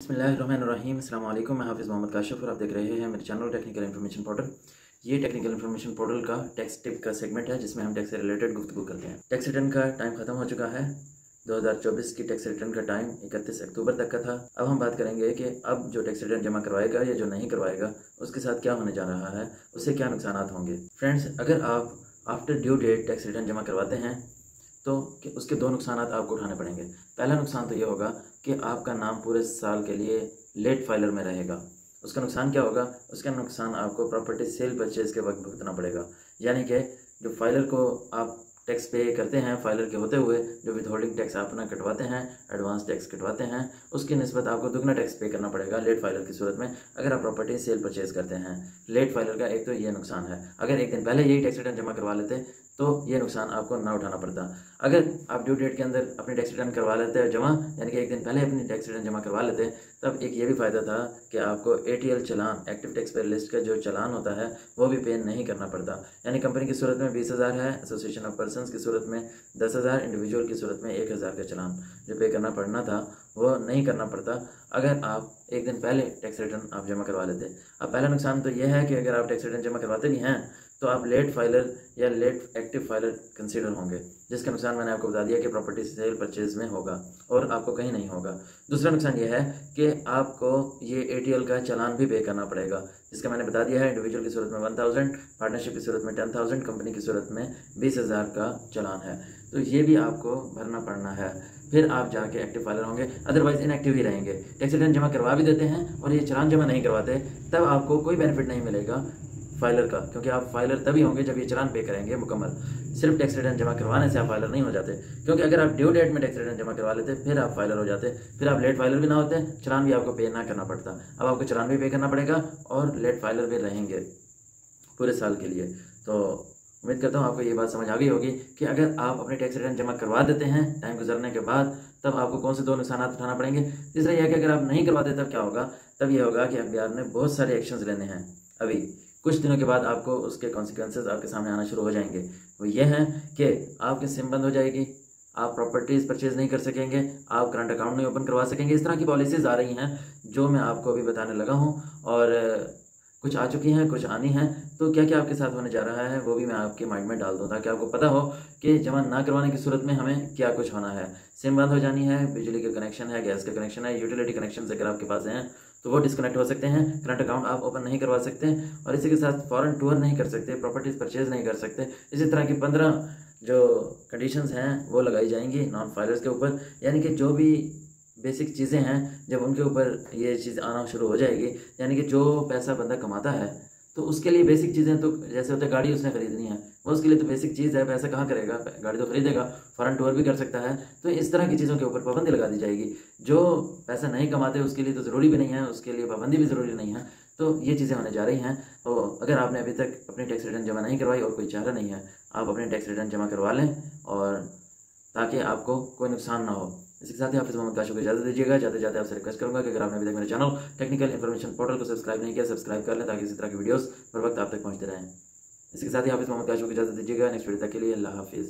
बिस्मिल्लाहिर्रहमानिर्रहीम। अस्सलाम वालेकुम। मैं हाफिज़ मोहम्मद काशिफ और आप देख रहे हैं मेरे चैनल टेक्निकल इन्फॉर्मेशन पोर्टल। ये टेक्निकल इन्फॉर्मेशन पोर्टल का टैक्स टिप का सेगमेंट है जिसमें हम टैक्स से रिलेटेड गुफ्तगू करते हैं। टैक्स रिटर्न का टाइम खत्म हो चुका है। 2024 की टैक्स रिटर्न का टाइम 31 अक्टूबर तक का था। अब हम बात करेंगे कि अब जो टैक्स रिटर्न जमा करवाएगा या जो नहीं करवाएगा उसके साथ क्या होने जा रहा है, उससे क्या नुकसान होंगे। फ्रेंड्स, अगर आप after due date tax return जमा करवाते हैं तो उसके दो नुकसान आपको उठाने पड़ेंगे। पहला नुकसान तो ये होगा कि आपका नाम पूरे साल के लिए लेट फाइलर में रहेगा। उसका नुकसान क्या होगा? उसका नुकसान आपको प्रॉपर्टी सेल परचेज के वक्त भुगतना पड़ेगा। यानी कि जो फाइलर को आप टैक्स पे करते हैं, फाइलर के होते हुए जो विथहोल्डिंग टैक्स अपना कटवाते हैं, एडवांस टैक्स कटवाते हैं, उसकी निस्बत आपको दुगना टैक्स पे करना पड़ेगा लेट फाइलर की सूरत में अगर आप प्रॉपर्टी सेल परचेज करते हैं। लेट फाइलर का एक तो ये नुकसान है। अगर एक दिन पहले यही टैक्स रिटर्न जमा करवा लेते तो ये नुकसान आपको ना उठाना पड़ता। अगर आप ड्यू डेट के अंदर अपनी टैक्स रिटर्न करवा लेते हैं जमा, यानी कि एक दिन पहले अपनी टैक्स रिटर्न जमा करवा लेते, तब एक ये भी फ़ायदा था कि आपको ATL चलान, एक्टिव टैक्स पेयर लिस्ट का जो चलान होता है वो भी पे नहीं करना पड़ता। यानी कंपनी की सूरत में 20,000 है, एसोसिएशन ऑफ पर्सनस की सूरत में 10,000, इंडिविजुअल की सूरत में 1,000 का चलान जो पे करना पड़ना था वो नहीं करना पड़ता अगर आप एक दिन पहले टैक्स रिटर्न आप जमा करवा लेते। अब पहला नुकसान तो यह है कि अगर आप टैक्स रिटर्न जमा करवाते भी हैं तो आप लेट फाइलर या लेट एक्टिव फाइलर कंसीडर होंगे, जिसका नुकसान मैंने आपको बता दिया कि प्रॉपर्टी सेल परचेज में होगा और आपको कहीं नहीं होगा। दूसरा नुकसान यह है कि आपको ये ATL का चालान भी पे करना पड़ेगा, जिसका मैंने बता दिया है। इंडिविजुअल की सूरत में 1,000, पार्टनरशिप की सूरत में 10,000, कंपनी की सूरत में 20,000 का चालान है, तो ये भी आपको भरना पड़ना है। फिर आप जाके एक्टिव फाइलर होंगे, अदरवाइज इनएक्टिव ही रहेंगे। टैक्स रिटर्न जमा करवा भी देते हैं और ये चालान जमा नहीं करवाते, तब आपको कोई बेनिफिट नहीं मिलेगा फाइलर का, क्योंकि आप फाइलर तभी होंगे जब ये चालान पे करेंगे मुकम्मल। सिर्फ टैक्स रिटर्न जमा करवाने से आप फाइलर नहीं हो जाते, क्योंकि अगर आप ड्यू डेट में टैक्स रिटर्न जमा करवा लेते फिर आप फाइलर हो जाते, फिर आप लेट फाइलर भी ना होते, चालान भी आपको पे ना करना पड़ता। अब आपको चालान भी पे करना पड़ेगा और लेट फाइलर भी रहेंगे पूरे साल के लिए। तो उम्मीद करता हूँ आपको ये बात समझ आ गई होगी कि अगर आप अपने टैक्स रिटर्न जमा करवा देते हैं टाइम गुजरने के बाद, तब आपको कौन से दो नुकसान उठाना पड़ेंगे। तीसरा यह है कि अगर आप नहीं करवाते तब क्या होगा? तब यह होगा कि अखबार ने बहुत सारे एक्शंस लेने हैं। अभी कुछ दिनों के बाद आपको उसके कॉन्सिक्वेंसेस आपके सामने आना शुरू हो जाएंगे। वो ये हैं कि आपकी सिम बंद हो जाएगी, आप प्रॉपर्टीज़ परचेज नहीं कर सकेंगे, आप करंट अकाउंट नहीं ओपन करवा सकेंगे। इस तरह की पॉलिसीज़ आ रही हैं जो मैं आपको अभी बताने लगा हूँ, और कुछ आ चुकी हैं, कुछ आनी हैं। तो क्या क्या आपके साथ होने जा रहा है वो भी मैं आपके माइंड में डाल दूँ, ताकि आपको पता हो कि जमा ना करवाने की सूरत में हमें क्या कुछ होना है। सिम बंद हो जानी है, बिजली का कनेक्शन है, गैस का कनेक्शन है, यूटिलिटी कनेक्शन अगर आपके पास हैं तो वो डिस्कनेक्ट हो सकते हैं, करंट अकाउंट आप ओपन नहीं करवा सकते, और इसी के साथ फॉरेन टूर नहीं कर सकते, प्रॉपर्टीज़ परचेज नहीं कर सकते। इसी तरह की 15 जो कंडीशंस हैं वो लगाई जाएंगी नॉन फाइलर्स के ऊपर। यानी कि जो भी बेसिक चीज़ें हैं जब उनके ऊपर ये चीज़ आना शुरू हो जाएगी, यानी कि जो पैसा बंदा कमाता है तो उसके लिए बेसिक चीज़ें तो जैसे होता है गाड़ी उसने खरीदनी है, वो उसके लिए तो बेसिक चीज़ है, पैसा कहाँ करेगा, गाड़ी तो खरीदेगा, फॉरेन टूर भी कर सकता है। तो इस तरह की चीज़ों के ऊपर पाबंदी लगा दी जाएगी। जो पैसा नहीं कमाते उसके लिए तो ज़रूरी भी नहीं है, उसके लिए पाबंदी भी ज़रूरी नहीं है। तो ये चीज़ें होने जा रही हैं। तो अगर आपने अभी तक अपनी टैक्स रिटर्न जमा नहीं करवाई और कोई चारा नहीं है, आप अपनी टैक्स रिटर्न जमा करवा लें, और ताकि आपको कोई नुकसान ना हो। इसके साथ ही हाफिज़ मोहम्मद काशिफ को इजाज़त दीजिएगा। जाते जाते आपसे रिक्वेस्ट करूंगा कि अगर आपने अभी तक मेरे चैनल टेक्निकल इन्फॉर्मेशन पोर्टल को सब्सक्राइब नहीं किया, सब्सक्राइब कर लें ताकि इसी तरह की वीडियोस हर वक्त आप तक पहुंचते रहें। इसके साथ ही हाफिज़ मोहम्मद काशिफ को इजाज़त दीजिएगा। नेक्स्ट वीडियो तक के लिए अल्लाह हाफिज़।